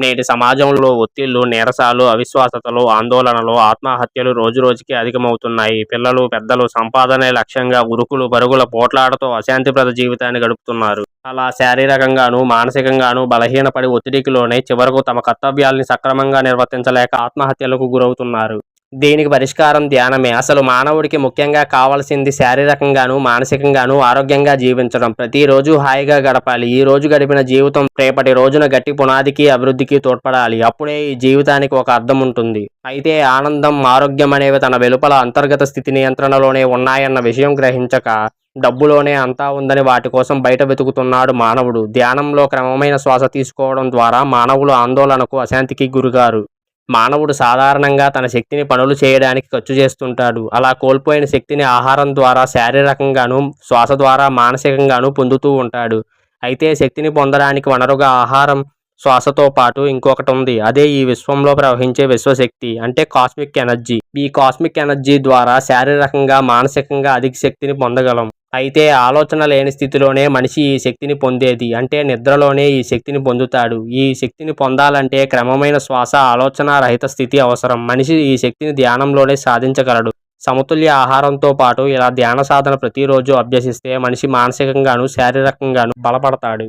నేటి సమాజంలో ఒత్తిళ్లు, నీరసాలు, అవిశ్వాసతలు, ఆందోళనలు, ఆత్మహత్యలు రోజురోజుకి అధికమవుతున్నాయి. పిల్లలు, పెద్దలు సంపాదనే లక్ష్యంగా ఉరుకులు పరుగుల పోట్లాటతో అశాంతిప్రద జీవితాన్ని గడుపుతున్నారు. అలా శారీరకంగానూ, మానసికంగానూ బలహీనపడి ఒత్తిడికి లోనై చివరకు తమ కర్తవ్యాల్ని సక్రమంగా నిర్వర్తించలేక ఆత్మహత్యలకు గురవుతున్నారు. దీనికి పరిష్కారం ధ్యానమే. అసలు మానవుడికి ముఖ్యంగా కావాల్సింది శారీరకంగానూ, మానసికంగానూ ఆరోగ్యంగా జీవించడం. ప్రతిరోజు హాయిగా గడపాలి. ఈ రోజు గడిపిన జీవితం రేపటి రోజున గట్టి పునాదికి, అభివృద్ధికి తోడ్పడాలి. అప్పుడే ఈ జీవితానికి ఒక అర్థం ఉంటుంది. అయితే ఆనందం, ఆరోగ్యం అనేవి తన వెలుపల అంతర్గత స్థితి నియంత్రణలోనే ఉన్నాయన్న విషయం గ్రహించక డబ్బులోనే అంతా ఉందని వాటి కోసం బయట వెతుకుతున్నాడు మానవుడు. ధ్యానంలో క్రమమైన శ్వాస తీసుకోవడం ద్వారా మానవులు ఆందోళనకు, అశాంతికి గురిగారు. మానవుడు సాధారణంగా తన శక్తిని పనులు చేయడానికి ఖర్చు చేస్తుంటాడు. అలా కోల్పోయిన శక్తిని ఆహారం ద్వారా శారీరకంగానూ, శ్వాస ద్వారా మానసికంగానూ పొందుతూ ఉంటాడు. అయితే శక్తిని పొందడానికి వనరుగా ఆహారం, శ్వాసతో పాటు ఇంకొకటి ఉంది. అదే ఈ విశ్వంలో ప్రవహించే విశ్వశక్తి, అంటే కాస్మిక్ ఎనర్జీ. ఈ కాస్మిక్ ఎనర్జీ ద్వారా శారీరకంగా, మానసికంగా అధిక శక్తిని పొందగలం. అయితే ఆలోచన లేని స్థితిలోనే మనిషి ఈ శక్తిని పొందేది. అంటే నిద్రలోనే ఈ శక్తిని పొందుతాడు. ఈ శక్తిని పొందాలంటే క్రమమైన శ్వాస, ఆలోచన రహిత స్థితి అవసరం. మనిషి ఈ శక్తిని ధ్యానంలోనే సాధించగలడు. సమతుల్య ఆహారంతో పాటు ఇలా ధ్యాన సాధన ప్రతిరోజు అభ్యసిస్తే మనిషి మానసికంగానూ, శారీరకంగానూ బలపడతాడు.